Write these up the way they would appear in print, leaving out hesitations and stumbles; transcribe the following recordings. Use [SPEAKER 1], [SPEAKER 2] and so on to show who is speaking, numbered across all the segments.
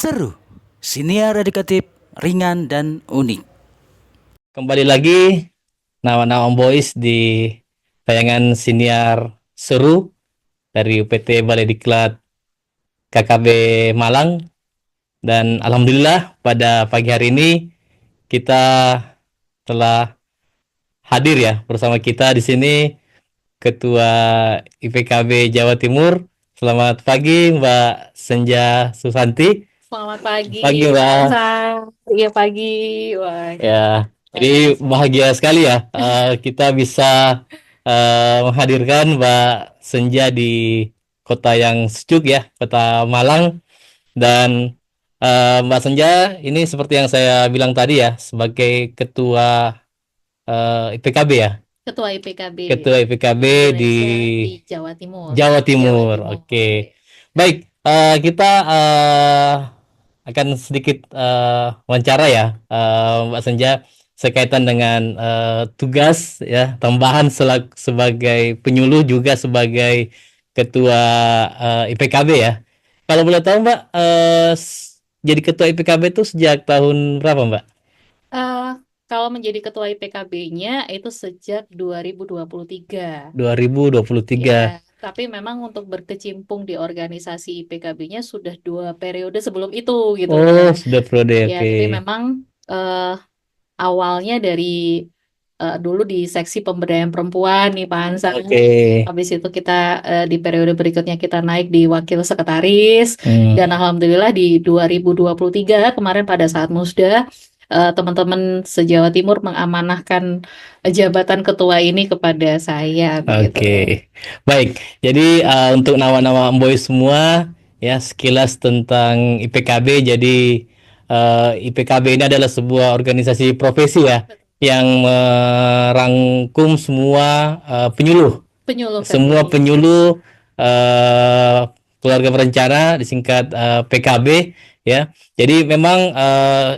[SPEAKER 1] Seru, siniar edukatif, ringan dan unik.
[SPEAKER 2] Kembali lagi Nama-Nama Boys di tayangan siniar seru dari UPT Balai Diklat KKB Malang. Dan alhamdulillah pada pagi hari ini kita telah hadir ya bersama kita di sini Ketua IPKB Jawa Timur. Selamat pagi Mbak Senja Susanti.
[SPEAKER 3] Selamat pagi,
[SPEAKER 2] Pagi Mbak.
[SPEAKER 3] Iya pagi. Wah,
[SPEAKER 2] Ya, jadi bahagia sekali ya kita bisa menghadirkan Mbak Senja di kota yang sejuk ya, kota Malang. Dan Mbak Senja ini seperti yang saya bilang tadi ya, sebagai ketua IPKB ya,
[SPEAKER 3] Ketua IPKB
[SPEAKER 2] ketua IPKB di
[SPEAKER 3] Indonesia di Jawa Timur.
[SPEAKER 2] Jawa Timur. Oke. Baik, kita akan sedikit wawancara ya, Mbak Senja, sekaitan dengan tugas ya, tambahan sebagai penyuluh juga sebagai ketua IPKB ya. Kalau boleh tahu Mbak, jadi ketua IPKB itu sejak tahun berapa Mbak?
[SPEAKER 3] Eh, Kalau menjadi ketua IPKB-nya itu sejak 2023.
[SPEAKER 2] 2023.
[SPEAKER 3] Ya, tapi memang untuk berkecimpung di organisasi IPKB-nya sudah 2 periode sebelum itu gitu
[SPEAKER 2] Oh,
[SPEAKER 3] ya.
[SPEAKER 2] sudah periode,
[SPEAKER 3] Ya,
[SPEAKER 2] oke.
[SPEAKER 3] jadi memang awalnya dari dulu di seksi pemberdayaan perempuan nih Pak Hansa.
[SPEAKER 2] Oke.
[SPEAKER 3] Habis itu kita di periode berikutnya kita naik di wakil sekretaris dan alhamdulillah di 2023 kemarin pada saat Musda teman-teman se-Jawa Timur mengamanahkan jabatan ketua ini kepada saya begitu.
[SPEAKER 2] Oke, baik. Jadi untuk nama-nama Boy semua ya sekilas tentang IPKB. Jadi IPKB ini adalah sebuah organisasi profesi ya yang merangkum semua penyuluh,
[SPEAKER 3] Penyuluh
[SPEAKER 2] semua penyuluh keluarga berencana disingkat PKB ya. Jadi memang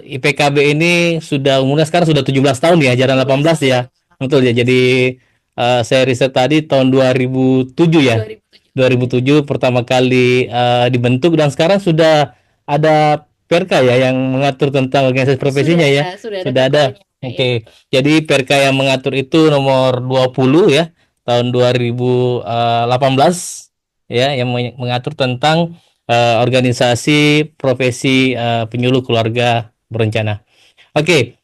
[SPEAKER 2] IPKB ini sudah umurnya sekarang sudah 17 tahun ya, jarang 18 ya. Betul ya. Jadi saya riset tadi tahun 2007 ya. 2007 pertama kali dibentuk dan sekarang sudah ada Perka ya yang mengatur tentang organisasi profesinya ya.
[SPEAKER 3] Sudah
[SPEAKER 2] ada.
[SPEAKER 3] perkawinannya,
[SPEAKER 2] Oke. Jadi Perka yang mengatur itu nomor 20 ya tahun 2018 ya yang mengatur tentang organisasi profesi penyuluh keluarga berencana. Oke.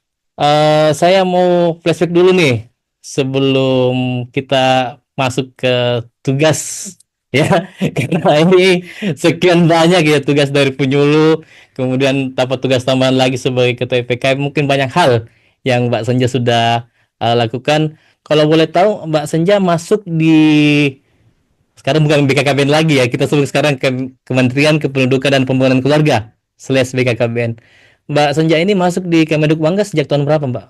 [SPEAKER 2] Saya mau flashback dulu nih sebelum kita masuk ke tugas ya, karena ini sekian banyak ya tugas dari penyuluh, kemudian dapat tugas tambahan lagi sebagai ketua IPK, mungkin banyak hal yang Mbak Senja sudah lakukan. Kalau boleh tahu Mbak Senja masuk di sekarang bukan BKKBN lagi ya, kita sebut sekarang Kementerian Kependudukan dan Pembangunan Keluarga / BKKBN. Mbak Senja ini masuk di Kemenduk Bangga sejak tahun berapa Mbak?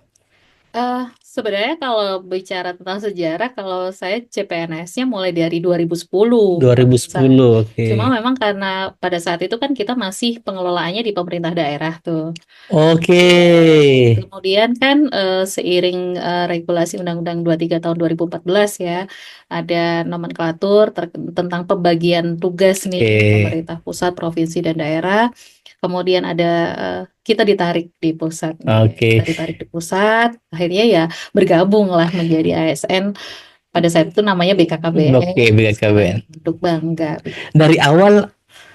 [SPEAKER 3] Sebenarnya kalau bicara tentang sejarah, kalau saya CPNS-nya mulai dari 2010.
[SPEAKER 2] 2010, oke.
[SPEAKER 3] Cuma memang karena pada saat itu kan kita masih pengelolaannya di pemerintah daerah tuh.
[SPEAKER 2] Oke.
[SPEAKER 3] Kemudian kan seiring regulasi Undang-Undang 23 tahun 2014 ya, ada nomenklatur tentang pembagian tugas nih pemerintah pusat, provinsi dan daerah. Kemudian ada kita ditarik di pusat.
[SPEAKER 2] Oke.
[SPEAKER 3] Kita ditarik di pusat, akhirnya ya bergabung lah menjadi ASN. Pada saat itu namanya BKKBN.
[SPEAKER 2] Oke, BKKBN.
[SPEAKER 3] Untuk Bangga.
[SPEAKER 2] Dari awal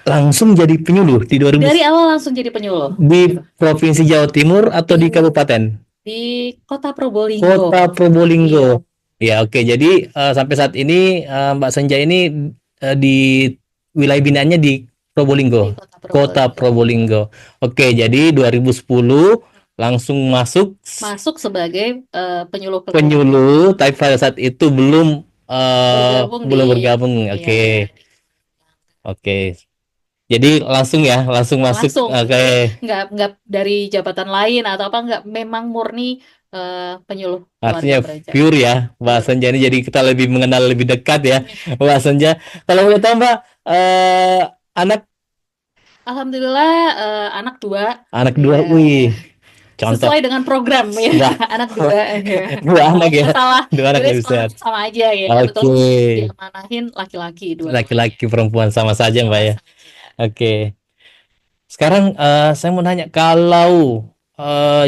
[SPEAKER 2] langsung jadi penyuluh di 2000.
[SPEAKER 3] Dari awal langsung jadi penyuluh.
[SPEAKER 2] Di Provinsi Jawa Timur atau di kabupaten?
[SPEAKER 3] Di Kota Probolinggo.
[SPEAKER 2] Kota Probolinggo. Ya, oke. Jadi sampai saat ini Mbak Senja ini di wilayah binaannya di Probolinggo. Kota Probolinggo. Oke, jadi 2010 langsung masuk
[SPEAKER 3] sebagai penyuluh.
[SPEAKER 2] Penyuluh, tapi pada saat itu belum bergabung. Oke. Oke. Jadi langsung masuk. Oke.
[SPEAKER 3] Nggak dari jabatan lain atau apa, nggak, memang murni penyuluh.
[SPEAKER 2] Artinya pure ya, Mbak Senja ini, jadi kita lebih mengenal lebih dekat ya, Mbak Senja. Kalau boleh tahu Mbak, anak?
[SPEAKER 3] Alhamdulillah anak 2.
[SPEAKER 2] Anak 2, wih. Contoh.
[SPEAKER 3] Sesuai dengan program ya, anak 2.
[SPEAKER 2] 2 anak ya.
[SPEAKER 3] Salah.
[SPEAKER 2] 2 anak ya bisa.
[SPEAKER 3] Sama aja ya.
[SPEAKER 2] Oke.
[SPEAKER 3] Diamanahin laki-laki 2.
[SPEAKER 2] Laki-laki perempuan sama saja Mbak ya. Oke. Sekarang saya mau nanya, kalau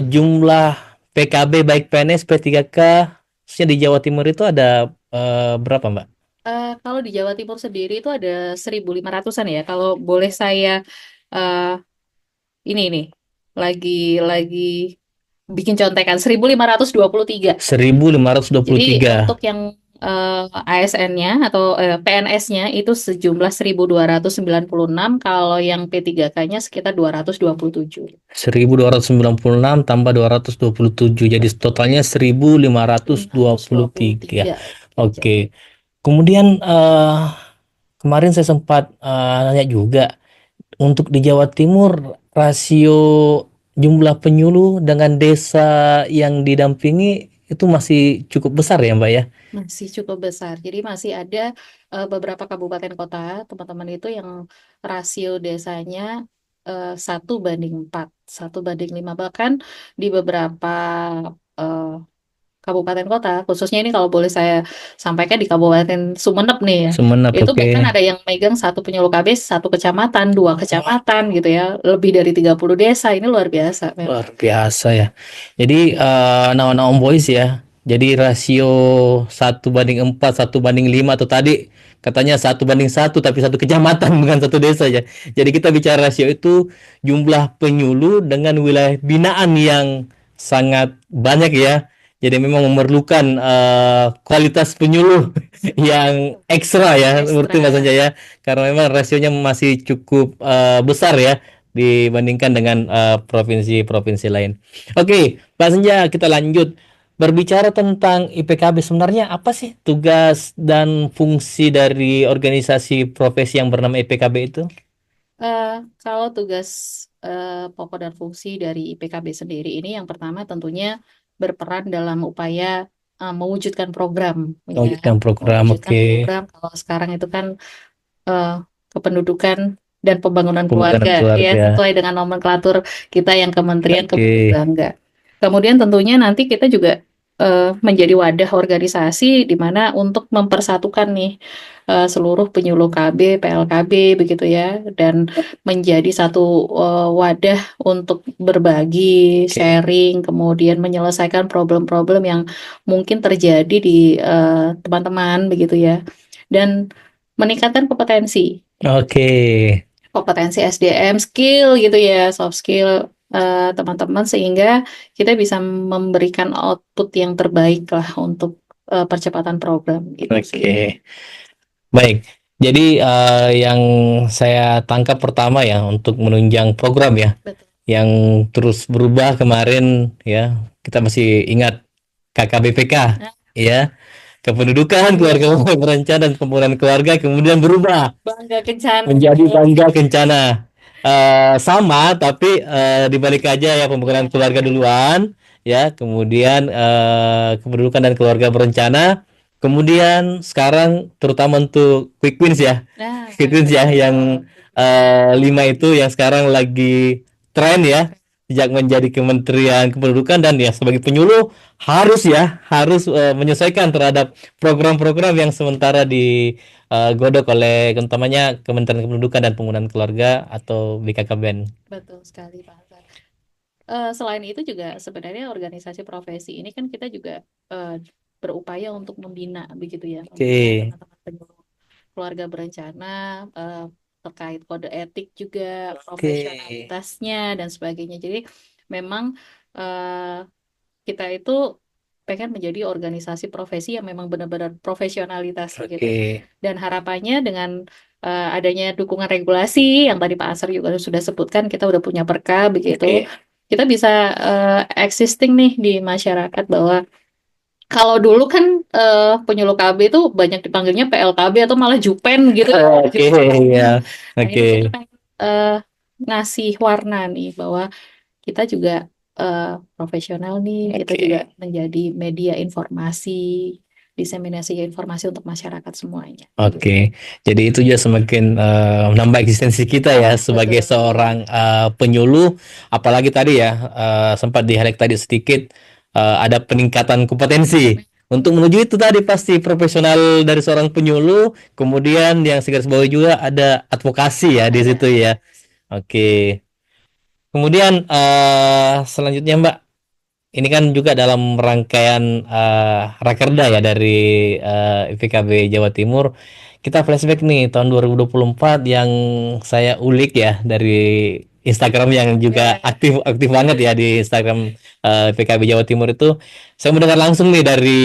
[SPEAKER 2] jumlah PKB baik PNS P3K khususnya di Jawa Timur itu ada berapa, Mbak?
[SPEAKER 3] Kalau di Jawa Timur sendiri itu ada 1.500-an ya. Kalau boleh saya eh, ini nih lagi bikin contekan 1.523. Jadi
[SPEAKER 2] 1523.
[SPEAKER 3] untuk yang ASN-nya atau PNS-nya itu sejumlah 1.296, kalau yang P3K-nya sekitar 227.
[SPEAKER 2] 1296 tambah 227, jadi totalnya 1523.
[SPEAKER 3] 523.
[SPEAKER 2] Oke. Kemudian kemarin saya sempat nanya juga, untuk di Jawa Timur rasio jumlah penyuluh dengan desa yang didampingi itu masih cukup besar ya, Mbak ya?
[SPEAKER 3] Masih cukup besar. Jadi masih ada beberapa kabupaten kota, teman-teman itu yang rasio desanya 1:4, 1:5. Bahkan di beberapa eh, kabupaten kota, khususnya ini kalau boleh saya sampaikan di Kabupaten Sumeneb nih ya,
[SPEAKER 2] Sumenep,
[SPEAKER 3] itu
[SPEAKER 2] oke.
[SPEAKER 3] bahkan ada yang megang satu penyuluh KB, satu kecamatan, dua kecamatan gitu ya, lebih dari 30 desa. Ini luar biasa memang.
[SPEAKER 2] Luar biasa ya. Jadi Naon Boys ya. Jadi rasio 1:4, 1:5, atau tadi katanya 1:1, tapi satu kecamatan bukan satu desa ya. Jadi kita bicara rasio itu jumlah penyuluh dengan wilayah binaan yang sangat banyak ya. Jadi memang memerlukan kualitas penyuluh yang ekstra ya, menurut Mas
[SPEAKER 3] Ekstra.
[SPEAKER 2] Anja ya. Karena memang rasionya masih cukup besar ya dibandingkan dengan provinsi-provinsi lain. Oke, Pak Senja, kita lanjut. Berbicara tentang IPKB, sebenarnya apa sih tugas dan fungsi dari organisasi profesi yang bernama IPKB itu?
[SPEAKER 3] Eh, Kalau tugas pokok dan fungsi dari IPKB sendiri ini, yang pertama tentunya berperan dalam upaya mewujudkan program, ya,
[SPEAKER 2] Mewujudkan program,
[SPEAKER 3] mewujudkan
[SPEAKER 2] oke.
[SPEAKER 3] program. Kalau sekarang itu kan eh, kependudukan dan pembangunan
[SPEAKER 2] Pembangunan
[SPEAKER 3] keluarga, ya,
[SPEAKER 2] keluarga,
[SPEAKER 3] sesuai dengan nomenklatur kita yang Kementerian
[SPEAKER 2] oke.
[SPEAKER 3] Kebudayaan Bangga. Kemudian tentunya nanti kita juga menjadi wadah organisasi di mana untuk mempersatukan nih seluruh penyuluh KB, PLKB begitu ya, dan menjadi satu wadah untuk berbagi,
[SPEAKER 2] Oke,
[SPEAKER 3] sharing, kemudian menyelesaikan problem-problem yang mungkin terjadi di teman-teman begitu ya, dan meningkatkan
[SPEAKER 2] oke,
[SPEAKER 3] kompetensi SDM, skill gitu ya, soft skill teman-teman, sehingga kita bisa memberikan output yang terbaik lah untuk percepatan program gitu sih.
[SPEAKER 2] oke. Baik. Jadi yang saya tangkap pertama ya, untuk menunjang program ya,
[SPEAKER 3] Betul.
[SPEAKER 2] yang terus berubah kemarin ya, kita masih ingat KKBPK
[SPEAKER 3] Nah,
[SPEAKER 2] ya, kependudukan, keluarga berencana dan pembangunan keluarga, kemudian berubah
[SPEAKER 3] bangga kencana.
[SPEAKER 2] menjadi Bangga Kencana. Sama, tapi dibalik aja ya, pembangunan keluarga duluan ya, kemudian kependudukan dan keluarga berencana, kemudian sekarang terutama untuk Quick Wins ya,
[SPEAKER 3] Nah,
[SPEAKER 2] Quick Wins ya,
[SPEAKER 3] betul.
[SPEAKER 2] yang 5 itu yang sekarang lagi tren ya, sejak menjadi Kementerian Kependudukan, dan ya sebagai penyuluh harus menyesuaikan terhadap program-program yang sementara godok oleh utamanya Kementerian Kependudukan dan Pembangunan Keluarga atau BKKBN.
[SPEAKER 3] Betul sekali Pak Hasan. Selain itu juga sebenarnya organisasi profesi ini kan kita juga berupaya untuk membina begitu ya, membina
[SPEAKER 2] Oke,
[SPEAKER 3] teman-teman penyuluh keluarga berencana terkait kode etik juga,
[SPEAKER 2] oke,
[SPEAKER 3] profesionalitasnya dan sebagainya. Jadi memang eh, kita itu pengen menjadi organisasi profesi yang memang benar-benar profesionalitas begitu.
[SPEAKER 2] oke,
[SPEAKER 3] Dan harapannya dengan adanya dukungan regulasi yang tadi Pak Asar juga sudah sebutkan, kita udah punya perka begitu.
[SPEAKER 2] oke.
[SPEAKER 3] Kita bisa existing nih di masyarakat, bahwa kalau dulu kan penyuluh KB itu banyak dipanggilnya PLKB atau malah Jupen gitu ya.
[SPEAKER 2] Oke, ya,
[SPEAKER 3] Nah
[SPEAKER 2] oke,
[SPEAKER 3] ini kita pengen ngasih warna nih bahwa kita juga profesional nih, kita
[SPEAKER 2] oke.
[SPEAKER 3] juga menjadi media informasi, diseminasi informasi untuk masyarakat semuanya.
[SPEAKER 2] Oke, jadi itu juga semakin menambah eksistensi kita ya sebagai
[SPEAKER 3] Betul.
[SPEAKER 2] seorang penyuluh, apalagi tadi ya sempat di highlight tadi sedikit, ada peningkatan kompetensi untuk menuju itu tadi, pasti profesional dari seorang penyuluh, kemudian yang segaris bawah juga ada advokasi ya di
[SPEAKER 3] Ada.
[SPEAKER 2] situ ya. Oke, Kemudian selanjutnya Mbak, ini kan juga dalam rangkaian Rakerda ya dari IPKB Jawa Timur. Kita flashback nih tahun 2024 yang saya ulik ya dari Instagram yang juga
[SPEAKER 3] Ya.
[SPEAKER 2] aktif aktif banget ya di Instagram IPKB Jawa Timur itu. Saya mendengar langsung nih dari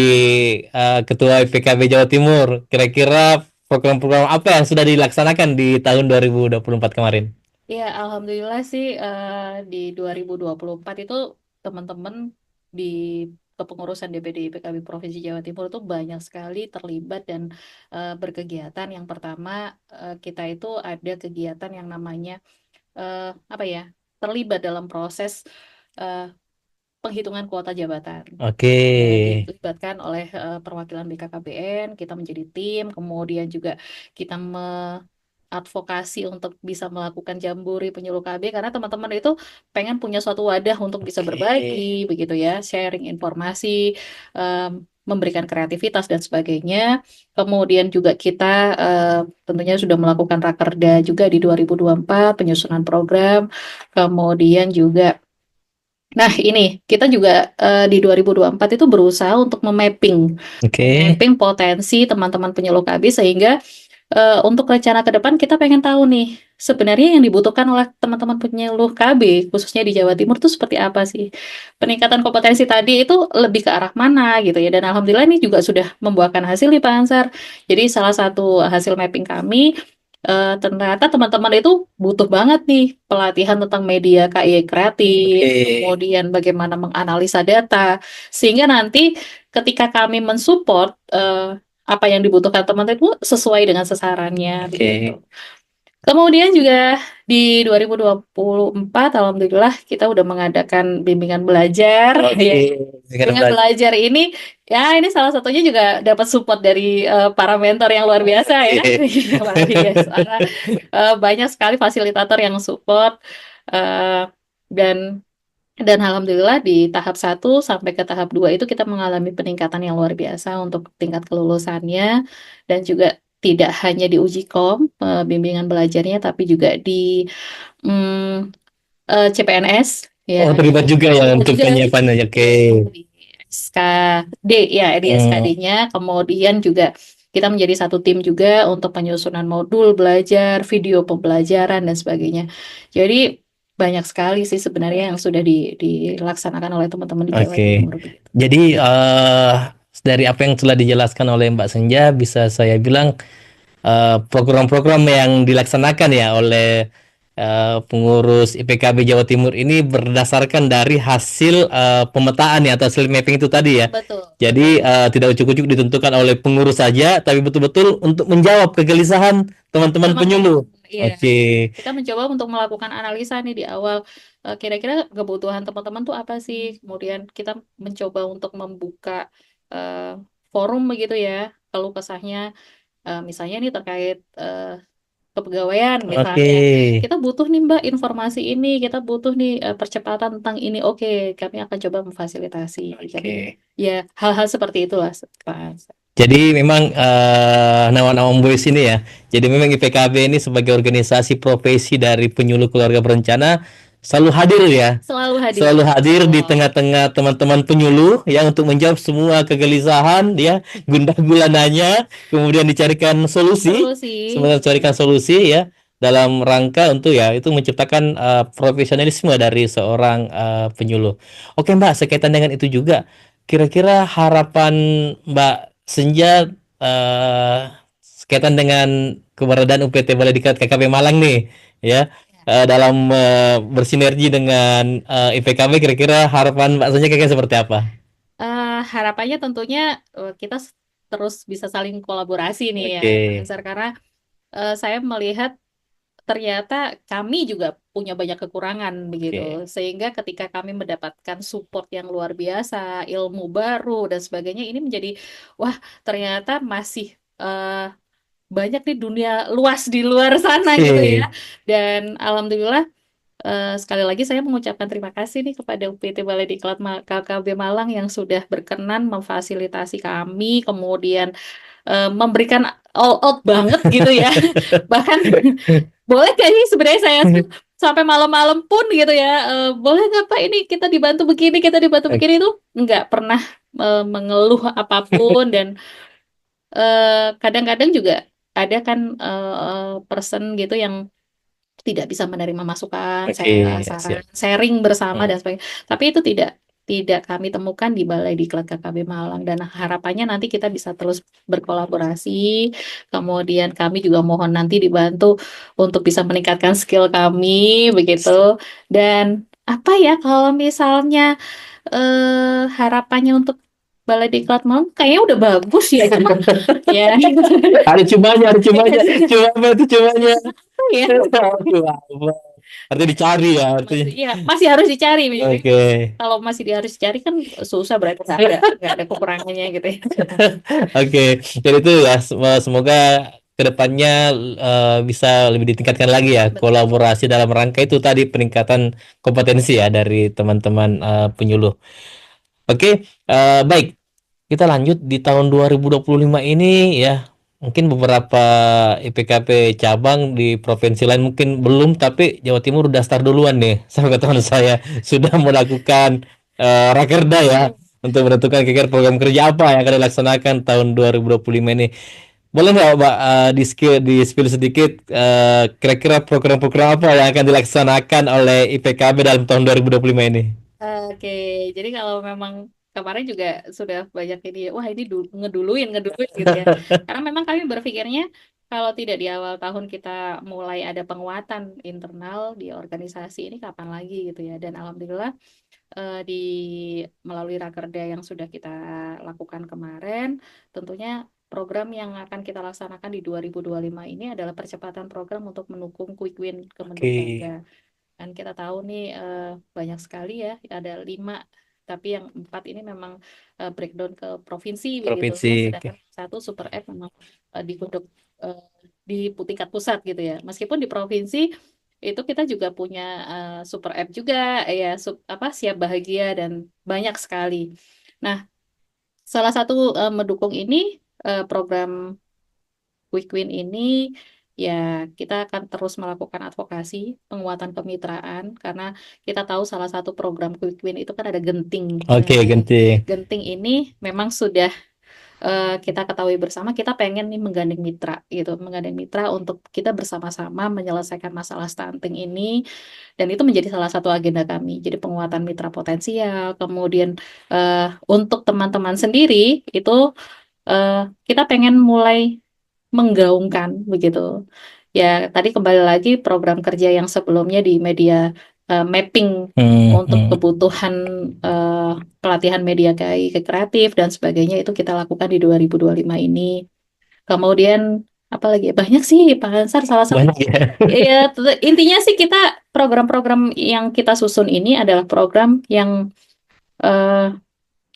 [SPEAKER 2] Ketua IPKB Jawa Timur. Kira-kira program-program apa yang sudah dilaksanakan di tahun 2024 kemarin?
[SPEAKER 3] Ya, alhamdulillah sih di 2024 itu teman-teman di kepengurusan DPD IPKB Provinsi Jawa Timur itu banyak sekali terlibat dan berkegiatan. Yang pertama, kita itu ada kegiatan yang namanya apa ya? Terlibat dalam proses eh, penghitungan kuota jabatan.
[SPEAKER 2] Oke.
[SPEAKER 3] Ya, dilibatkan oleh perwakilan BKKBN, kita menjadi tim, kemudian juga kita advokasi untuk bisa melakukan jamburi penyuluh KB karena teman-teman itu pengen punya suatu wadah untuk bisa berbagi begitu ya, sharing informasi, memberikan kreativitas dan sebagainya. Kemudian juga kita tentunya sudah melakukan rakerda juga di 2024 penyusunan program. Kemudian juga nah, ini kita juga di 2024 itu berusaha untuk
[SPEAKER 2] Oke.
[SPEAKER 3] memapping potensi teman-teman penyuluh KB sehingga untuk rencana ke depan kita pengen tahu nih sebenarnya yang dibutuhkan oleh teman-teman penyuluh KB khususnya di Jawa Timur itu seperti apa sih? Peningkatan kompetensi tadi itu lebih ke arah mana gitu ya. Dan alhamdulillah ini juga sudah membuahkan hasil nih Pak Ansar. Jadi salah satu hasil mapping kami ternyata teman-teman itu butuh banget nih pelatihan tentang media KI kreatif, kemudian bagaimana menganalisa data, sehingga nanti ketika kami mensupport apa yang dibutuhkan teman itu sesuai dengan sasarannya begitu. Kemudian juga di 2024 alhamdulillah kita udah mengadakan bimbingan belajar ya. Bimbingan belajar ini ya ini salah satunya juga dapat support dari para mentor yang luar biasa ya. Luar biasa. Banyak sekali fasilitator yang support dan alhamdulillah di tahap 1 sampai ke tahap 2 itu kita mengalami peningkatan yang luar biasa untuk tingkat kelulusannya dan juga tidak hanya di uji kom bimbingan belajarnya tapi juga di mm, CPNS ya.
[SPEAKER 2] Terlibat juga ya untuk penyiapannya. Oke.
[SPEAKER 3] Di SKD ya di SKD-nya kemudian juga kita menjadi satu tim juga untuk penyusunan modul belajar, video pembelajaran dan sebagainya. Jadi banyak sekali sih sebenarnya yang sudah dilaksanakan oleh teman-teman di Jawa Timur.
[SPEAKER 2] Jadi dari apa yang telah dijelaskan oleh Mbak Senja, bisa saya bilang program-program yang dilaksanakan ya oleh pengurus IPKB Jawa Timur ini berdasarkan dari hasil pemetaan ya atau hasil mapping itu tadi ya.
[SPEAKER 3] Betul.
[SPEAKER 2] Jadi tidak ujuk-ujuk ditentukan oleh pengurus saja, tapi betul-betul untuk menjawab kegelisahan teman-teman penyuluh.
[SPEAKER 3] Iya.
[SPEAKER 2] Oke.
[SPEAKER 3] Kita mencoba untuk melakukan analisa nih di awal kira-kira kebutuhan teman-teman tuh apa sih. Kemudian kita mencoba untuk membuka forum begitu ya, keluh kesahnya misalnya nih terkait kepegawaian misalnya. Kita butuh nih Mbak informasi ini, kita butuh nih percepatan tentang ini. Oke, kami akan coba memfasilitasi. Jadi ya hal-hal seperti itulah.
[SPEAKER 2] Jadi memang Nawang Boys ini ya. Jadi memang IPKB ini sebagai organisasi profesi dari penyuluh keluarga berencana selalu hadir ya. Selalu hadir di tengah-tengah teman-teman penyuluh ya untuk menjawab semua kegelisahan ya, gundah gulananya, kemudian dicarikan solusi. Sebenarnya carikan solusi ya dalam rangka untuk ya itu menciptakan profesionalisme dari seorang penyuluh. Oke Mbak, sekaitan dengan itu juga kira-kira harapan Mbak Senja sekaitan dengan keberadaan UPT Balai Diklat KKP Malang nih ya dalam bersinergi dengan IPKB, kira-kira harapan Mbak Senja kira-kira seperti apa?
[SPEAKER 3] Harapannya tentunya kita terus bisa saling kolaborasi nih ya Pak Ansar, karena saya melihat ternyata kami juga punya banyak kekurangan begitu, sehingga ketika kami mendapatkan support yang luar biasa, ilmu baru dan sebagainya, ini menjadi wah ternyata masih banyak nih dunia luas di luar sana gitu ya. Dan alhamdulillah sekali lagi saya mengucapkan terima kasih nih kepada UPT Balai Diklat KKB Malang yang sudah berkenan memfasilitasi kami, kemudian memberikan all out banget gitu ya. Bahkan boleh gak sih sebenarnya sampai malam-malam pun gitu ya, boleh nggak Pak ini kita dibantu begini, kita dibantu begini, itu nggak pernah mengeluh apapun. Dan kadang-kadang juga ada kan person gitu yang tidak bisa menerima masukan,
[SPEAKER 2] Oke,
[SPEAKER 3] saran,
[SPEAKER 2] siap.
[SPEAKER 3] sharing bersama
[SPEAKER 2] Hmm.
[SPEAKER 3] dan sebagainya. Tapi itu tidak kami temukan di Balai Diklat KKB Malang, dan harapannya nanti kita bisa terus berkolaborasi. Kemudian kami juga mohon nanti dibantu untuk bisa meningkatkan skill kami begitu. Dan apa ya, kalau misalnya harapannya untuk Balai Diklat Malang kayaknya udah bagus ya, cuma ya.
[SPEAKER 2] Ada cumanya, cuma apa itu cumanya?
[SPEAKER 3] Ya,
[SPEAKER 2] Cuma apa? Artinya dicari ya, artinya.
[SPEAKER 3] masih harus dicari.
[SPEAKER 2] Oke.
[SPEAKER 3] Kalau masih harus dicari kan susah, berarti nggak ada kekurangannya gitu ya.
[SPEAKER 2] Oke, jadi itu ya semoga kedepannya bisa lebih ditingkatkan lagi ya
[SPEAKER 3] Betul.
[SPEAKER 2] kolaborasi dalam rangka itu tadi peningkatan kompetensi ya dari teman-teman penyuluh. Oke, baik. Kita lanjut di tahun 2025 ini ya. Mungkin beberapa IPKP cabang di provinsi lain mungkin belum, tapi Jawa Timur udah start duluan nih. Sama teman saya sudah melakukan rakerda ya untuk menentukan kira-kira program kerja apa yang akan dilaksanakan tahun 2025 ini. Boleh nggak Mbak di spill sedikit kira-kira program-program apa yang akan dilaksanakan oleh IPKB dalam tahun 2025 ini?
[SPEAKER 3] Oke, jadi kalau memang kemarin juga sudah banyak ini, wah ini ngeduluin gitu ya. Karena memang kami berpikirnya kalau tidak di awal tahun kita mulai ada penguatan internal di organisasi ini, kapan lagi gitu ya. Dan alhamdulillah di melalui rakerda yang sudah kita lakukan kemarin, tentunya program yang akan kita laksanakan di 2025 ini adalah percepatan program untuk mendukung Quick Win Kementerian
[SPEAKER 2] Oke,
[SPEAKER 3] Bangga. Kan kita tahu nih banyak sekali ya, ada 5, tapi yang 4 ini memang breakdown ke provinsi begitu,
[SPEAKER 2] provinsi. Oke.
[SPEAKER 3] sedangkan satu super app memang digodok eh, di tingkat pusat gitu ya. Meskipun di provinsi itu kita juga punya super app juga ya, Siap Bahagia dan banyak sekali. Nah, salah satu mendukung ini program Quick Win ini, ya kita akan terus melakukan advokasi penguatan kemitraan, karena kita tahu salah satu program Quick Win itu kan ada Genting.
[SPEAKER 2] Oke,
[SPEAKER 3] Nah,
[SPEAKER 2] ganti.
[SPEAKER 3] Genting ini memang sudah kita ketahui bersama, kita pengen nih menggandeng mitra gitu, menggandeng mitra untuk kita bersama-sama menyelesaikan masalah stunting ini, dan itu menjadi salah satu agenda kami. Jadi penguatan mitra potensial, kemudian untuk teman-teman sendiri itu eh, kita pengen mulai menggaungkan begitu. Ya, tadi kembali lagi program kerja yang sebelumnya di media mapping untuk
[SPEAKER 2] Hmm.
[SPEAKER 3] kebutuhan eh, pelatihan media ke kreatif dan sebagainya, itu kita lakukan di 2025 ini. Kemudian apa lagi ya? Banyak sih Pak Ansar, salah satu
[SPEAKER 2] Banyak ya.
[SPEAKER 3] ya, intinya sih kita program-program yang kita susun ini adalah program yang eh,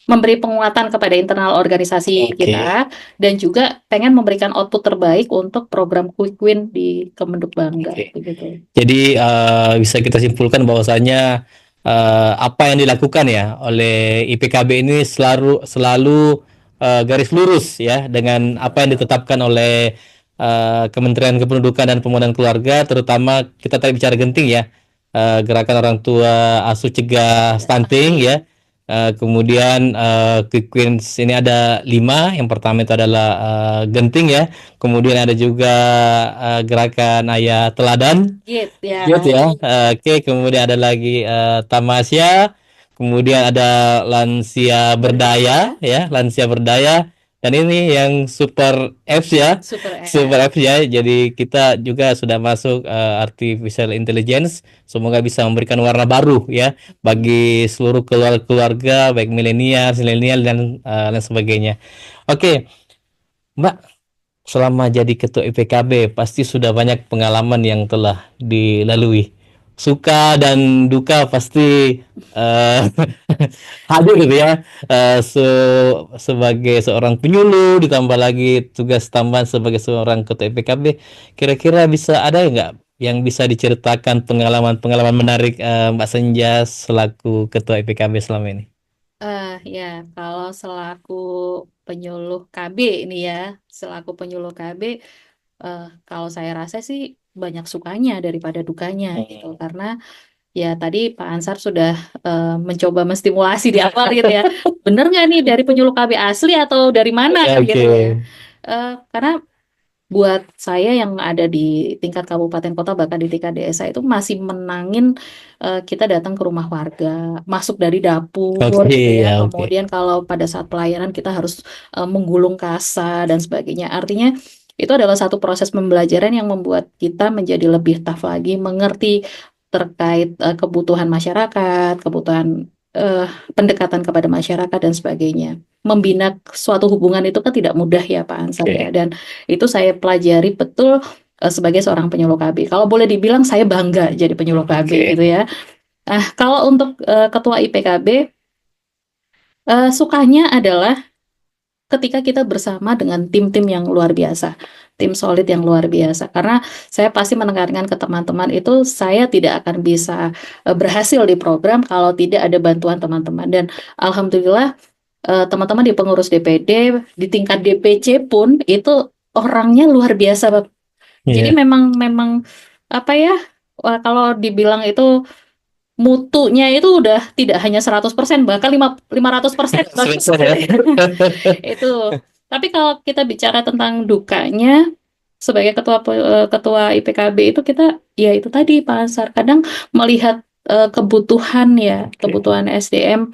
[SPEAKER 3] memberi penguatan kepada internal organisasi
[SPEAKER 2] Oke.
[SPEAKER 3] kita, dan juga pengen memberikan output terbaik untuk program Quick Win di Kemenduk Bangga
[SPEAKER 2] Oke.
[SPEAKER 3] begitu.
[SPEAKER 2] Jadi bisa kita simpulkan bahwasanya apa yang dilakukan ya oleh IPKB ini selalu selalu garis lurus ya dengan apa yang ditetapkan oleh Kementerian Kependudukan dan Pemuda Keluarga, terutama kita tadi bicara genting ya, gerakan orang tua asuh cegah
[SPEAKER 3] Ya,
[SPEAKER 2] stunting ya. Kemudian Quick Wins ini ada 5. Yang pertama itu adalah genting ya. Kemudian ada juga gerakan ayah teladan.
[SPEAKER 3] gitu ya.
[SPEAKER 2] Gitu ya. Oke, kemudian ada lagi tamasya. Kemudian ada lansia berdaya ya, lansia berdaya. Dan ini yang super apps ya.
[SPEAKER 3] Super
[SPEAKER 2] Super
[SPEAKER 3] App.
[SPEAKER 2] apps ya. Jadi kita juga sudah masuk artificial intelligence. Semoga bisa memberikan warna baru ya bagi seluruh keluarga baik milenial dan lain sebagainya. Oke, Mbak, selama jadi ketua IPKB pasti sudah banyak pengalaman yang telah dilalui. Suka dan duka pasti eh, hadir gitu ya. Sebagai seorang penyuluh ditambah lagi tugas tambahan sebagai seorang ketua IPKB, kira-kira bisa ada nggak yang bisa diceritakan pengalaman-pengalaman menarik Mbak Senja selaku ketua IPKB selama ini?
[SPEAKER 3] Ya, kalau selaku penyuluh KB ini ya, selaku penyuluh KB, Kalau saya rasa sih banyak sukanya daripada dukanya gitu, karena ya tadi Pak Ansar sudah mencoba menstimulasi di awal gitu ya. Bener nggak nih dari penyuluh KB asli atau dari mana
[SPEAKER 2] Ya,
[SPEAKER 3] kan
[SPEAKER 2] oke.
[SPEAKER 3] gitu ya. Karena buat saya yang ada di tingkat kabupaten kota bahkan di tingkat desa itu masih menangin kita datang ke rumah warga, masuk dari dapur
[SPEAKER 2] Oke,
[SPEAKER 3] gitu ya.
[SPEAKER 2] ya, oke.
[SPEAKER 3] Kemudian kalau pada saat pelayanan kita harus menggulung kasa dan sebagainya. Artinya itu adalah satu proses pembelajaran yang membuat kita menjadi lebih tough lagi, mengerti terkait kebutuhan masyarakat, kebutuhan pendekatan kepada masyarakat dan sebagainya. Membina suatu hubungan itu kan tidak mudah ya Pak Ansar ya.
[SPEAKER 2] Oke.
[SPEAKER 3] Dan itu saya pelajari betul sebagai seorang penyuluh KB. Kalau boleh dibilang saya bangga jadi penyuluh KB
[SPEAKER 2] Oke.
[SPEAKER 3] gitu ya. Kalau untuk ketua IPKB, sukanya adalah ketika kita bersama dengan tim-tim yang luar biasa, tim solid yang luar biasa. Karena saya pasti menekankan ke teman-teman itu, saya tidak akan bisa berhasil di program kalau tidak ada bantuan teman-teman. Dan alhamdulillah teman-teman di pengurus DPD, di tingkat DPC pun itu orangnya luar biasa, Pak. Jadi
[SPEAKER 2] Iya.
[SPEAKER 3] memang memang apa ya? Kalau dibilang itu mutunya itu udah tidak hanya 100%, bahkan 500% bahkan.
[SPEAKER 2] Selesai ya.
[SPEAKER 3] Itu. Tapi kalau kita bicara tentang dukanya sebagai ketua IPKB itu kita ya itu tadi Pak Ansar kadang melihat kebutuhan ya,
[SPEAKER 2] Oke.
[SPEAKER 3] kebutuhan SDM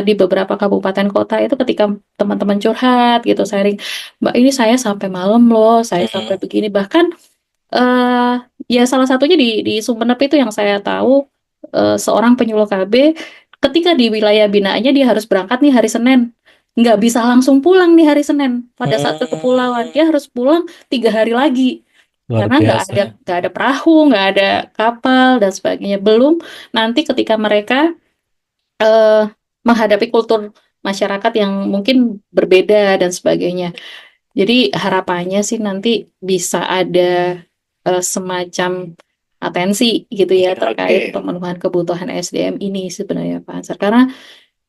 [SPEAKER 3] di beberapa kabupaten kota itu ketika teman-teman curhat gitu sharing, Mbak ini saya sampai malam loh, saya sampai begini, bahkan eh ya salah satunya di Sumeneb itu yang saya tahu, seorang penyuluh KB ketika di wilayah binaannya dia harus berangkat nih hari Senin, nggak bisa langsung pulang nih hari Senin pada saat ke kepulauan, dia harus pulang 3 hari lagi
[SPEAKER 2] Luar
[SPEAKER 3] karena
[SPEAKER 2] biasa.
[SPEAKER 3] nggak ada perahu, nggak ada kapal dan sebagainya. Belum nanti ketika mereka eh, menghadapi kultur masyarakat yang mungkin berbeda dan sebagainya. Jadi harapannya sih nanti bisa ada semacam atensi gitu ya terkait
[SPEAKER 2] Oke.
[SPEAKER 3] pemenuhan kebutuhan SDM ini sebenarnya Pak Ansar. Karena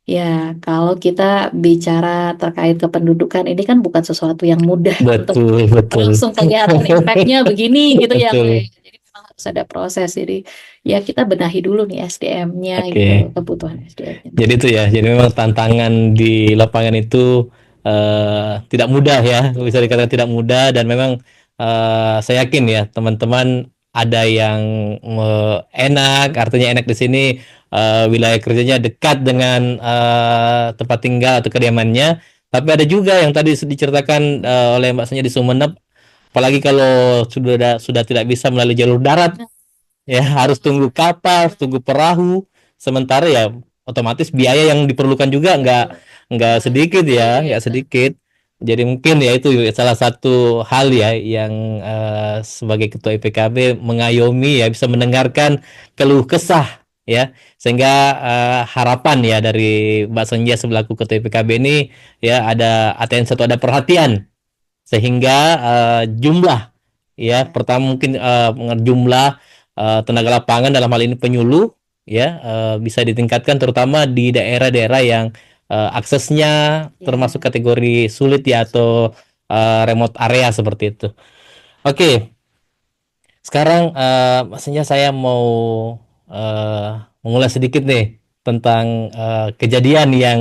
[SPEAKER 3] ya kalau kita bicara terkait kependudukan ini kan bukan sesuatu yang mudah untuk
[SPEAKER 2] Betul, betul.
[SPEAKER 3] langsung kelihatan impact-nya begini gitu ya.
[SPEAKER 2] Betul.
[SPEAKER 3] Jadi memang harus ada proses. Jadi ya kita benahi dulu nih SDM-nya gitu,
[SPEAKER 2] Oke.
[SPEAKER 3] kebutuhan SDM-nya.
[SPEAKER 2] Jadi itu ya, jadi memang tantangan di lapangan itu tidak mudah ya, bisa dikatakan tidak mudah dan memang saya yakin ya teman-teman ada yang enak, artinya enak di sini wilayah kerjanya dekat dengan tempat tinggal atau kediamannya, tapi ada juga yang tadi diceritakan oleh Mbak Sanya di Sumeneb, apalagi kalau sudah tidak bisa melalui jalur darat ya harus tunggu kapal, tunggu perahu. Sementara ya otomatis biaya yang diperlukan juga nggak sedikit ya, nggak sedikit. Jadi mungkin ya itu salah satu hal ya yang sebagai ketua IPKB mengayomi ya bisa mendengarkan keluh kesah ya sehingga harapan ya dari Mbak Sonja selaku ketua IPKB ini ya ada atensi atau ada perhatian sehingga jumlah ya pertama mungkin jumlah tenaga lapangan dalam hal ini penyuluh ya bisa ditingkatkan terutama di daerah-daerah yang aksesnya termasuk kategori sulit ya atau remote area seperti itu. Oke, sekarang maksudnya saya mau mengulas sedikit nih tentang kejadian yang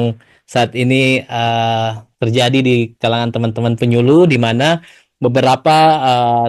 [SPEAKER 2] saat ini terjadi di kalangan teman-teman penyuluh di mana beberapa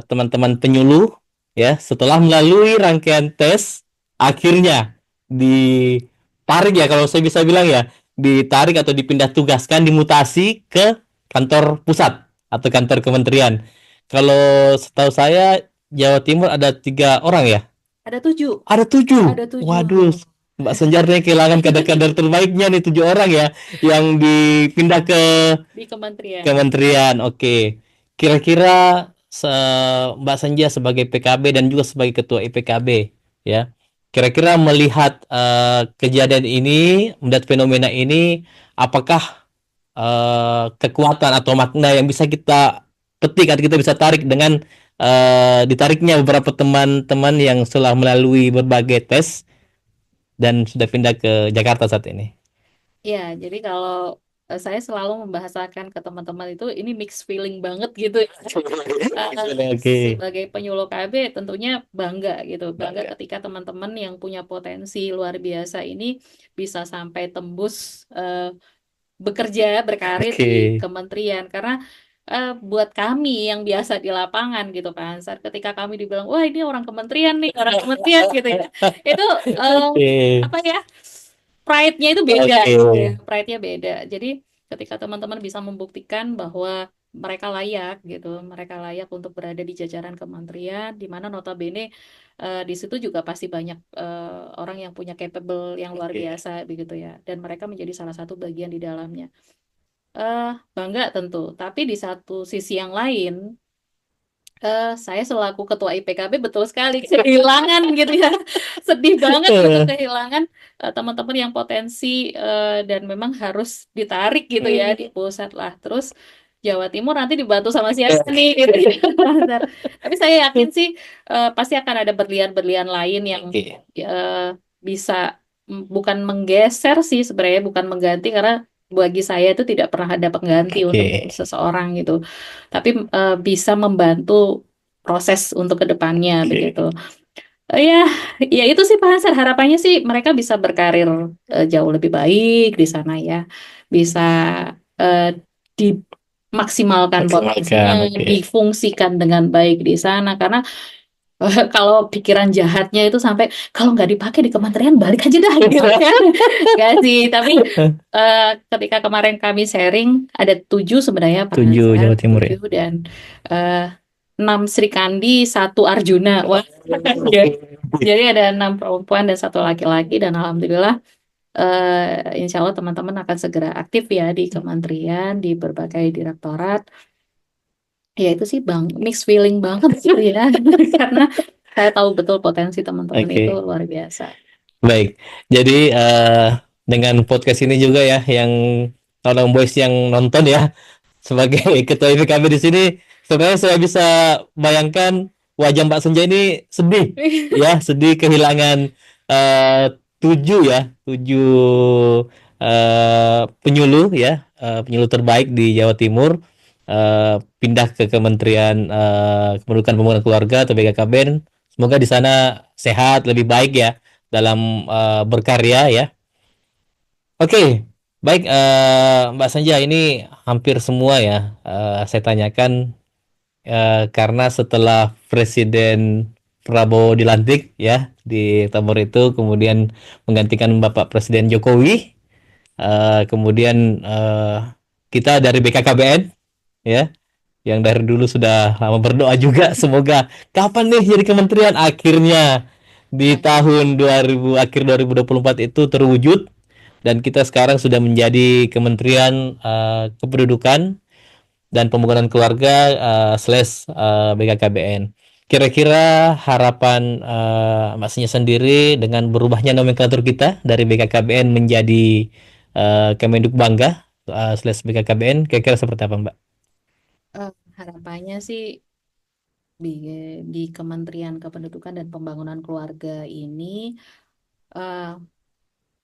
[SPEAKER 2] teman-teman penyuluh ya setelah melalui rangkaian tes akhirnya ditarik ya kalau saya bisa bilang ya ditarik atau dipindah tugaskan dimutasi ke kantor pusat atau kantor kementerian. Kalau setahu saya Jawa Timur ada 3 orang ya?
[SPEAKER 3] Ada 7.
[SPEAKER 2] Ada 7.
[SPEAKER 3] Ada 7
[SPEAKER 2] Waduh, Mbak Senjar nih kehilangan kader-kader terbaiknya nih 7 orang ya yang dipindah ke
[SPEAKER 3] di kementerian.
[SPEAKER 2] kementerian. Oke. Kira-kira Mbak Senja sebagai PKB dan juga sebagai ketua IPKB ya. Kira-kira melihat kejadian ini, melihat fenomena ini, apakah kekuatan atau makna yang bisa kita petik atau kita bisa tarik dengan ditariknya beberapa teman-teman yang setelah melalui berbagai tes dan sudah pindah ke Jakarta saat ini.
[SPEAKER 3] Ya, jadi kalau saya selalu membahasakan ke teman-teman itu ini mixed feeling banget gitu ya.
[SPEAKER 2] Oke.
[SPEAKER 3] Sebagai penyuluh KB tentunya bangga gitu, bangga
[SPEAKER 2] Bangga.
[SPEAKER 3] ketika teman-teman yang punya potensi luar biasa ini bisa sampai tembus bekerja berkarir di
[SPEAKER 2] Oke.
[SPEAKER 3] kementerian. Karena buat kami yang biasa di lapangan gitu kan, saat ketika kami dibilang wah ini orang kementerian nih, orang kementerian gitu ya, itu
[SPEAKER 2] Oke.
[SPEAKER 3] apa ya, pride-nya itu beda
[SPEAKER 2] Oke.
[SPEAKER 3] gitu ya, pride-nya beda. Jadi ketika teman-teman bisa membuktikan bahwa mereka layak gitu, mereka layak untuk berada di jajaran kementerian, di mana notabene di situ juga pasti banyak orang yang punya capable yang luar
[SPEAKER 2] Oke.
[SPEAKER 3] biasa begitu ya, dan mereka menjadi salah satu bagian di dalamnya. Bangga tentu, tapi di satu sisi yang lain, saya selaku ketua IPKB betul sekali kehilangan gitu ya, sedih banget gitu kehilangan teman-teman yang potensi dan memang harus ditarik gitu ya di pusat lah. Terus Jawa Timur nanti dibantu sama siapa nih gitu ya. Tapi saya yakin sih pasti akan ada berlian-berlian lain yang
[SPEAKER 2] Oke.
[SPEAKER 3] bisa bukan menggeser sih sebenarnya, bukan mengganti, karena bagi saya itu tidak pernah ada pengganti untuk
[SPEAKER 2] Oke.
[SPEAKER 3] seseorang gitu, tapi bisa membantu proses untuk kedepannya
[SPEAKER 2] Oke.
[SPEAKER 3] begitu. Ya, ya itu sih Pak Hasan, harapannya sih mereka bisa berkarir jauh lebih baik di sana ya, bisa eh, dimaksimalkan potensinya,
[SPEAKER 2] Maksimalkan. Oke.
[SPEAKER 3] difungsikan dengan baik di sana. Karena kalau pikiran jahatnya itu sampai kalau nggak dipakai di kementerian balik aja dah gitu kan. Nggak sih, tapi ketika kemarin kami sharing ada 7 sebenarnya Pak
[SPEAKER 2] 7
[SPEAKER 3] Hasan,
[SPEAKER 2] Jawa Timur ya.
[SPEAKER 3] 7 dan eh, 6 Sri Kandi, 1 Arjuna. Wah, ya. Jadi ada 6 perempuan dan 1 laki-laki, dan alhamdulillah insya Allah teman-teman akan segera aktif ya di kementerian, di berbagai direktorat. Ya itu sih Bang, mixed feeling banget gitu ya. Karena saya tahu betul potensi teman-teman itu
[SPEAKER 2] Oke.
[SPEAKER 3] luar biasa.
[SPEAKER 2] Baik. Jadi dengan podcast ini juga ya yang Tolong Boys yang nonton ya sebagai ketua IPKB di sini sebenarnya saya bisa bayangkan wajah Mbak Senja ini sedih ya, sedih kehilangan eh, 7 penyuluh ya, penyuluh terbaik di Jawa Timur pindah ke Kementerian Kependudukan Pembangunan Keluarga atau BKKBN. Semoga di sana sehat, lebih baik ya dalam berkarya ya. Oke, baik Mbak Sanja, ini hampir semua ya saya tanyakan karena setelah Presiden Prabowo dilantik ya di Timur itu, kemudian menggantikan Bapak Presiden Jokowi, kemudian kita dari BKKBN ya, yang dari dulu sudah lama berdoa juga semoga kapan nih jadi kementerian, akhirnya di tahun 2000 akhir 2024 itu terwujud dan kita sekarang sudah menjadi Kementerian Kependudukan dan Pembangunan Keluarga slash BKKBN. Kira-kira harapan Masnya sendiri dengan berubahnya nomenklatur kita dari BKKBN menjadi Kemenduk Bangga slash BKKBN, kira-kira seperti apa Mbak?
[SPEAKER 3] Harapannya sih di, di Kementerian Kependudukan dan Pembangunan Keluarga ini eh,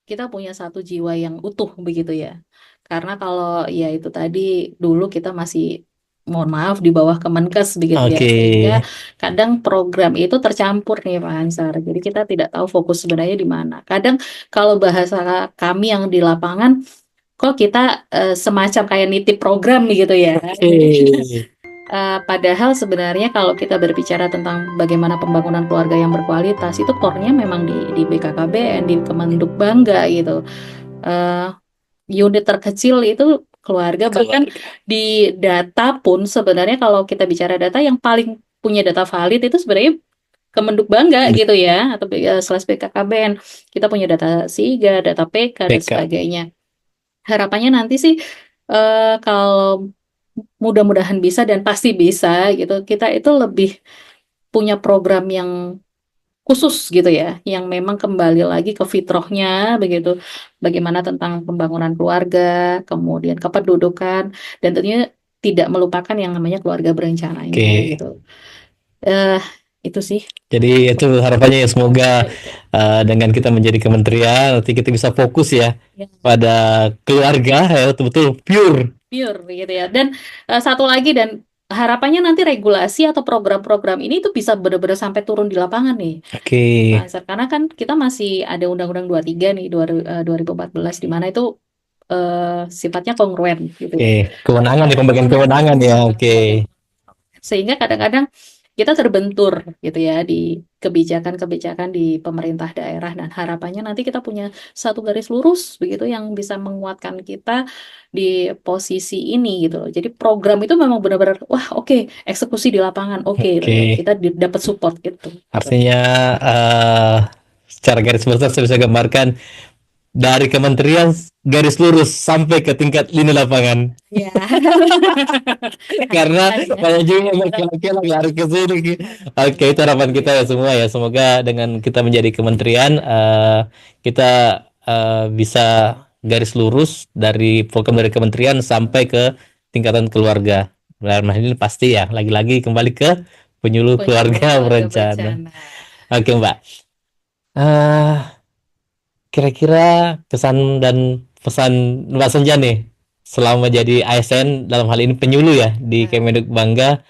[SPEAKER 3] kita punya satu jiwa yang utuh begitu ya. Karena kalau ya itu tadi dulu kita masih mohon maaf di bawah Kemenkes begitu ya,
[SPEAKER 2] Oke.
[SPEAKER 3] sehingga kadang program itu tercampur nih Pak Ansar. Jadi kita tidak tahu fokus sebenarnya di mana. Kadang kalau bahasa kami yang di lapangan, kok kita semacam kayak nitip program gitu ya.
[SPEAKER 2] Oke.
[SPEAKER 3] Padahal sebenarnya kalau kita berbicara tentang bagaimana pembangunan keluarga yang berkualitas, itu core-nya memang di BKKBN, di Kemenduk Bangga gitu. Eh, Unit terkecil itu keluarga, bahkan di data pun sebenarnya kalau kita bicara data yang paling punya data valid itu sebenarnya Kemenduk Bangga gitu ya, atau slash BKKBN. Kita punya data SIGA, data PK dan
[SPEAKER 2] PK.
[SPEAKER 3] sebagainya. Harapannya nanti sih kalau mudah-mudahan bisa dan pasti bisa gitu, kita itu lebih punya program yang khusus gitu ya, yang memang kembali lagi ke fitrahnya begitu. Bagaimana tentang pembangunan keluarga, kemudian kependudukan, dan tentunya tidak melupakan yang namanya keluarga berencananya
[SPEAKER 2] Oke.
[SPEAKER 3] gitu. Eh Itu sih.
[SPEAKER 2] Jadi itu harapannya ya, semoga
[SPEAKER 3] Itu.
[SPEAKER 2] dengan kita menjadi kementerian nanti kita bisa fokus ya
[SPEAKER 3] Ya,
[SPEAKER 2] pada keluarga ya, betul-betul pure.
[SPEAKER 3] pure gitu ya. Dan satu lagi, dan harapannya nanti regulasi atau program-program ini itu bisa benar-benar sampai turun di lapangan nih,
[SPEAKER 2] Oke,
[SPEAKER 3] Pak Ansar. Karena kan kita masih ada Undang-Undang 23 nih 2014, di mana itu sifatnya kongruen gitu
[SPEAKER 2] oke.
[SPEAKER 3] ya.
[SPEAKER 2] Kewenangan ya,
[SPEAKER 3] Ada
[SPEAKER 2] pembagian kewenangan ya. Oke.
[SPEAKER 3] pembagian, sehingga kadang-kadang kita terbentur gitu ya di kebijakan-kebijakan di pemerintah daerah, dan harapannya nanti kita punya satu garis lurus begitu yang bisa menguatkan kita di posisi ini gitu loh. Jadi program itu memang benar-benar wah oke, eksekusi di lapangan oke gitu ya.
[SPEAKER 2] Oke.
[SPEAKER 3] Kita dapat support gitu.
[SPEAKER 2] Artinya eh secara garis besar saya bisa gambarkan dari kementerian garis lurus sampai ke tingkat lini lapangan.
[SPEAKER 3] Ya.
[SPEAKER 2] Karena
[SPEAKER 3] Harapannya.
[SPEAKER 2] banyak juga yang laki-laki lari ke sini. Oke, itu harapan kita ya semua ya. Semoga dengan kita menjadi kementerian, kita bisa garis lurus dari program dari kementerian sampai ke tingkatan keluarga. Dalam hal ini pasti ya, lagi-lagi kembali ke penyuluh
[SPEAKER 3] Penyuluh
[SPEAKER 2] keluarga
[SPEAKER 3] keluarga
[SPEAKER 2] berencana.
[SPEAKER 3] berencana.
[SPEAKER 2] Oke, Mbak. eh Kira-kira kesan dan pesan Mbak Senja nih selama jadi ASN, dalam hal ini penyuluh ya di
[SPEAKER 3] Nah,
[SPEAKER 2] Kementerian Bangga,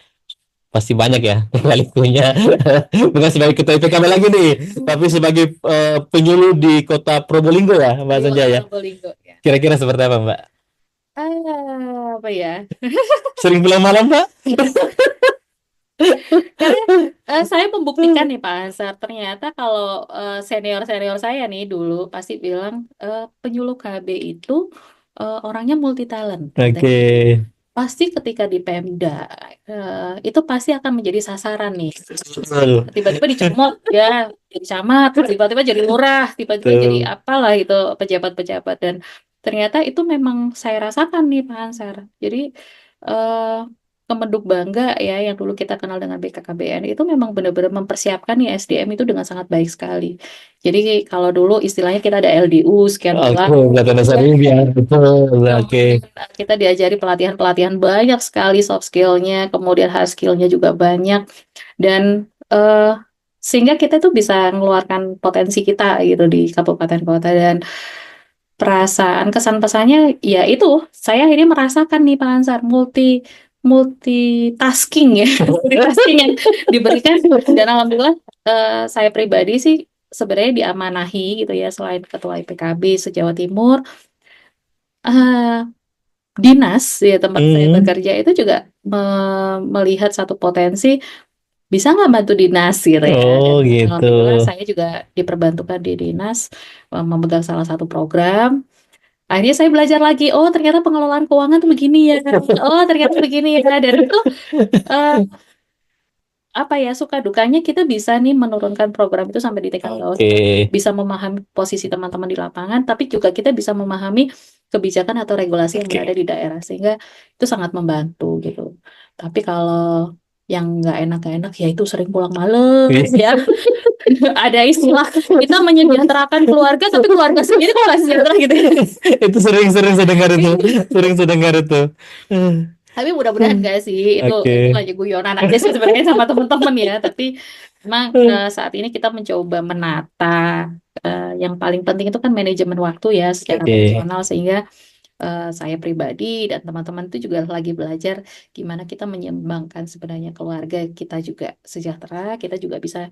[SPEAKER 2] pasti banyak ya kalikunya. Bukan sebagai ketua IPKB lagi nih, tapi sebagai penyuluh di kota Probolinggo ya Mbak
[SPEAKER 3] di
[SPEAKER 2] Senja
[SPEAKER 3] Kota
[SPEAKER 2] ya.
[SPEAKER 3] Probolinggo ya.
[SPEAKER 2] Kira-kira seperti apa Mbak?
[SPEAKER 3] Apa ya?
[SPEAKER 2] Sering pulang malam Mbak?
[SPEAKER 3] Karena saya membuktikan nih Pak Ansar, ternyata kalau senior-senior saya nih dulu pasti bilang penyuluh KB itu orangnya multi talent
[SPEAKER 2] Oke.
[SPEAKER 3] katanya. Pasti ketika di Pemda itu pasti akan menjadi sasaran nih.
[SPEAKER 2] Betul.
[SPEAKER 3] Tiba-tiba dicemot ya jadi camat, tiba-tiba jadi lurah, tiba-tiba jadi
[SPEAKER 2] Betul.
[SPEAKER 3] apalah itu pejabat-pejabat, dan ternyata itu memang saya rasakan nih Pak Ansar. Jadi eh Kemenduk Bangga ya yang dulu kita kenal dengan BKKBN itu memang benar-benar mempersiapkan nih SDM itu dengan sangat baik sekali. Jadi kalau dulu istilahnya kita ada LDU sekian bulan,
[SPEAKER 2] Oke, kelihatan dasar
[SPEAKER 3] ya,
[SPEAKER 2] ini ya. Betul. Oke.
[SPEAKER 3] kemudian kita diajari pelatihan-pelatihan banyak sekali, soft skill-nya, kemudian hard skill-nya juga banyak, dan sehingga kita tuh bisa mengeluarkan potensi kita gitu di kabupaten kota. Dan perasaan kesan pesannya ya itu, saya ini merasakan nih Pak Ansar multitasking ya, multitasking yang diberikan, dan alhamdulillah saya pribadi sih sebenarnya diamanahi gitu ya, selain ketua IPKB se-Jawa Timur, eh, dinas ya tempat saya
[SPEAKER 2] Hmm.
[SPEAKER 3] bekerja itu juga melihat satu potensi bisa nggak bantu dinas gitu ya, dan
[SPEAKER 2] Oh gitu.
[SPEAKER 3] alhamdulillah saya juga diperbantukan di dinas memegang salah satu program. Akhirnya saya belajar lagi, oh ternyata pengelolaan keuangan tuh begini ya, oh ternyata begini ya, dan itu eh, apa ya, suka dukanya kita bisa nih menurunkan program itu sampai di tingkat bawah,
[SPEAKER 2] Oke.
[SPEAKER 3] bisa memahami posisi teman-teman di lapangan, tapi juga kita bisa memahami kebijakan atau regulasi yang
[SPEAKER 2] Oke.
[SPEAKER 3] berada di daerah, sehingga itu sangat membantu gitu. Tapi kalau yang nggak enak ya itu sering pulang malam ya. Ada istilah kita menyejahterakan keluarga, tapi keluarga sendiri kok nggak sejahtera gitu ya.
[SPEAKER 2] Itu sering-sering saya dengar itu. Sering saya dengar itu.
[SPEAKER 3] Tapi mudah-mudahan enggak sih, itu
[SPEAKER 2] Oke.
[SPEAKER 3] lagi guyonan aja sih sebenarnya sama teman-teman ya. Tapi memang saat ini kita mencoba menata, yang paling penting itu kan manajemen waktu ya secara
[SPEAKER 2] Oke.
[SPEAKER 3] personal, sehingga saya pribadi dan teman-teman itu juga lagi belajar gimana kita menyeimbangkan sebenarnya keluarga kita juga sejahtera, kita juga bisa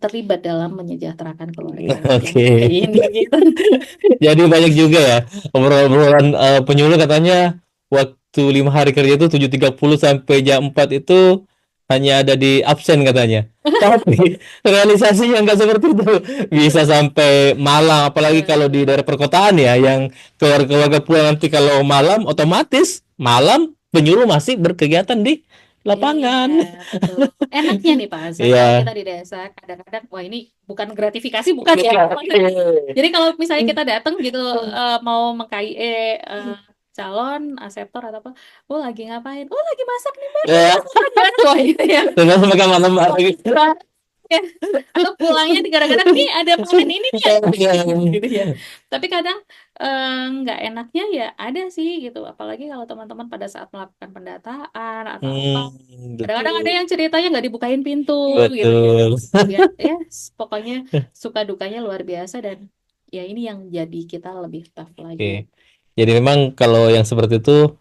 [SPEAKER 3] terlibat dalam menyejahterakan keluarga yang
[SPEAKER 2] Oke.
[SPEAKER 3] lain gitu.
[SPEAKER 2] Jadi banyak juga ya obrolan penyuluh, katanya waktu 5 hari kerja itu 7.30 sampai jam 4 itu hanya ada di absen katanya. Tapi realisasinya nggak seperti itu. Bisa sampai malam, apalagi kalau di daerah perkotaan ya, yang keluarga-keluarga pulang nanti kalau malam, otomatis malam penyuluh masih berkegiatan di lapangan.
[SPEAKER 3] Iya, betul. Enaknya nih Pak Azhar,
[SPEAKER 2] Iya.
[SPEAKER 3] kalau kita di desa, kadang-kadang, wah ini bukan gratifikasi, bukan ya. Jadi kalau misalnya kita datang gitu, mau meng-KIE calon aseptor atau apa, oh lagi ngapain? Oh lagi masak nih Mbak.
[SPEAKER 2] Ya,
[SPEAKER 3] Wah gitu ya.
[SPEAKER 2] dengan makan malam bareng.
[SPEAKER 3] Ya, atau pulangnya gara-gara nih ada panen ini nih gitu ya. Tapi kadang nggak enaknya ya ada sih gitu. Apalagi kalau teman-teman pada saat melakukan pendataan atau apa. Kadang-kadang ada
[SPEAKER 2] Betul,
[SPEAKER 3] yang ceritanya nggak dibukain pintu gitu ya.
[SPEAKER 2] betul.
[SPEAKER 3] Ya, ya pokoknya suka dukanya luar biasa dan ya ini yang jadi kita lebih tough lagi.
[SPEAKER 2] Oke. Jadi memang kalau yang seperti itu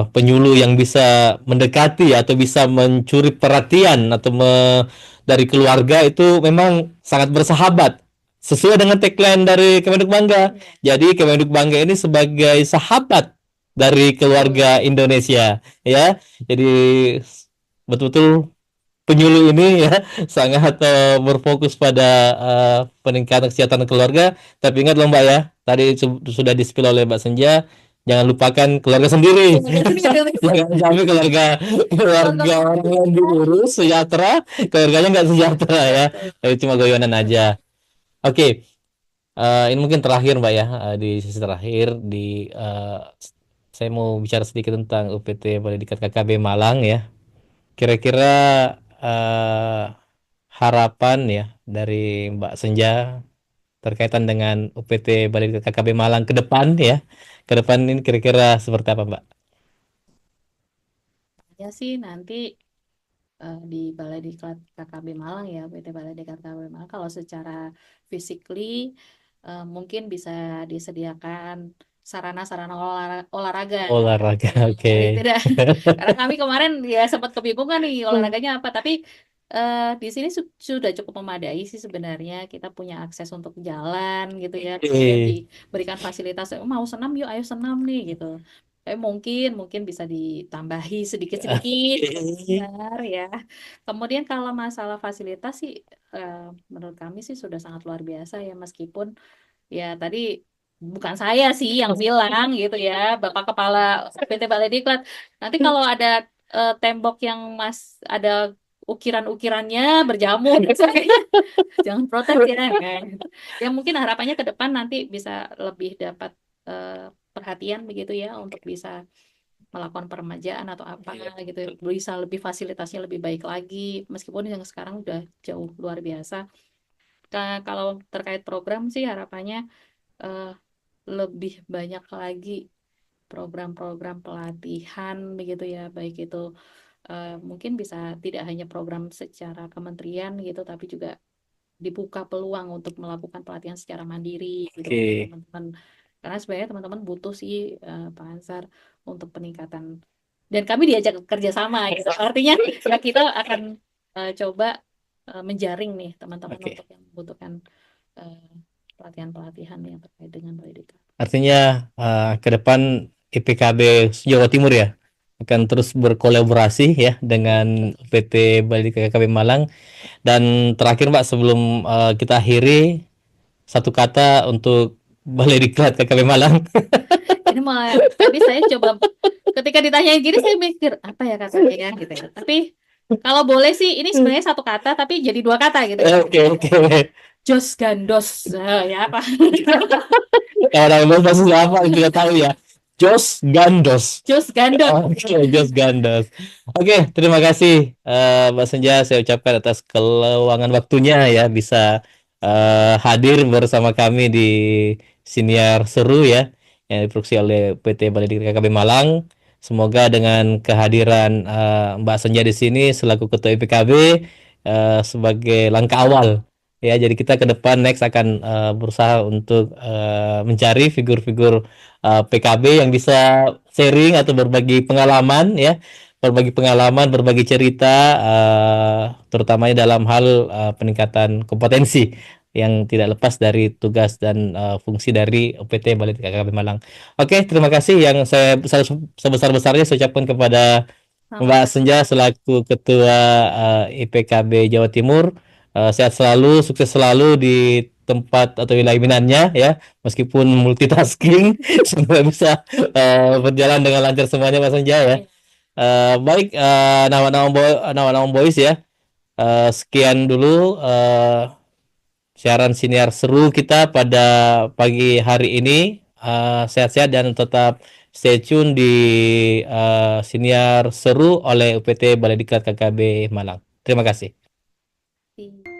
[SPEAKER 2] penyuluh yang bisa mendekati atau bisa mencuri perhatian atau dari keluarga itu memang sangat bersahabat. Sesuai dengan tagline dari Kemenduk Bangga. Jadi Kemenduk Bangga ini sebagai sahabat dari keluarga Indonesia, ya. Jadi betul-betul penyuluh ini ya sangat berfokus pada peningkatan kesehatan keluarga. Tapi ingat loh Mbak ya, tadi sudah di-spill oleh Mbak Senja, jangan lupakan keluarga sendiri. Jangan sampai keluarga keluarga orang yang diurus sejahtera, keluarganya nggak sejahtera ya. Tapi cuma goyonan aja. Oke, ini mungkin terakhir Mbak ya, di sesi terakhir saya mau bicara sedikit tentang UPT Pendidikan KKB Malang ya. Kira-kira harapan ya dari Mbak Senja terkaitan dengan UPT Balai KKB Malang ke depan ya. Ke depan ini kira-kira seperti apa, Mbak?
[SPEAKER 3] Ya sih nanti di Balai Diklat KKB Malang ya, PT Balai Diklat KKB Malang kalau secara physically mungkin bisa disediakan sarana-sarana olahraga.
[SPEAKER 2] Olahraga, oke.
[SPEAKER 3] Paling tidak, karena kami kemarin ya sempat kebingungan nih olahraganya apa, tapi di sini sudah cukup memadai sih sebenarnya. Kita punya akses untuk jalan gitu ya, kemudian
[SPEAKER 2] Oke.
[SPEAKER 3] diberikan fasilitas, "Oh, mau senam yuk, ayo senam nih gitu. Tapi mungkin bisa ditambahi sedikit-sedikit,
[SPEAKER 2] Oke.
[SPEAKER 3] benar ya. Kemudian kalau masalah fasilitas sih, eh, menurut kami sih sudah sangat luar biasa ya, meskipun ya tadi bukan saya sih yang bilang gitu ya, Bapak Kepala PT Balai Diklat. Nanti kalau ada tembok yang ada ukiran-ukirannya berjamur, gitu, kayaknya jangan protes ya. Ya mungkin harapannya ke depan nanti bisa lebih dapat perhatian begitu ya untuk bisa melakukan peremajaan atau apa gitu, bisa lebih fasilitasnya lebih baik lagi, meskipun yang sekarang udah jauh luar biasa. Kalau terkait program sih harapannya eh, lebih banyak lagi program-program pelatihan begitu ya, baik itu mungkin bisa tidak hanya program secara kementerian gitu, tapi juga dibuka peluang untuk melakukan pelatihan secara mandiri gitu untuk
[SPEAKER 2] Oke.
[SPEAKER 3] teman-teman. Karena sebenarnya teman-teman butuh sih Pak Ansar untuk peningkatan, dan kami diajak kerja sama gitu. Artinya ya kita akan coba menjaring nih teman-teman
[SPEAKER 2] Oke.
[SPEAKER 3] untuk yang membutuhkan eh, pelatihan-pelatihan yang terkait dengan pendidikan.
[SPEAKER 2] Artinya ke depan IPKB Jawa Timur ya akan terus berkolaborasi ya dengan PT Bali KKB Malang. Dan terakhir Mbak sebelum kita akhiri, satu kata untuk Balai Diklat KKB Malang.
[SPEAKER 3] Ini malah tadi saya coba ketika ditanyain gini saya mikir apa ya katanya ya gitu ya. Tapi kalau boleh sih ini sebenarnya satu kata tapi jadi dua kata gitu ya.
[SPEAKER 2] Oke, oke.
[SPEAKER 3] Jos Gandos. Ya apa?
[SPEAKER 2] Orang bahasa apa tidak tahu ya. Jos Gandos.
[SPEAKER 3] Jos Gandos.
[SPEAKER 2] Oke, Jos Gandos. Oke, terima kasih Mbak Senja. Saya ucapkan atas keluangan waktunya ya bisa hadir bersama kami di siniar seru ya yang diproduksi oleh PT Balai Diklat KKB Malang. Semoga dengan kehadiran Mbak Senja di sini selaku Ketua IPKB sebagai langkah awal ya. Jadi kita ke depan next akan berusaha untuk mencari figur-figur PKB yang bisa sharing atau berbagi pengalaman ya, berbagi pengalaman, berbagi cerita, terutamanya dalam hal peningkatan kompetensi yang tidak lepas dari tugas dan fungsi dari UPT Balai KKB Malang. Oke, terima kasih yang saya sebesar-besarnya saya ucapkan kepada Mbak
[SPEAKER 3] Sama-sama.
[SPEAKER 2] Senja selaku Ketua IPKB Jawa Timur. Sehat selalu, sukses selalu di tempat atau wilayah binannya ya, meskipun multitasking semoga bisa berjalan dengan lancar semuanya Mas Senja ya. Baik, nama-nama boys ya. Sekian dulu siaran siniar seru kita pada pagi hari ini. Sehat-sehat dan tetap stay tune di siniar seru oleh UPT Balai Diklat KKB Malang. Terima kasih.
[SPEAKER 3] kasih.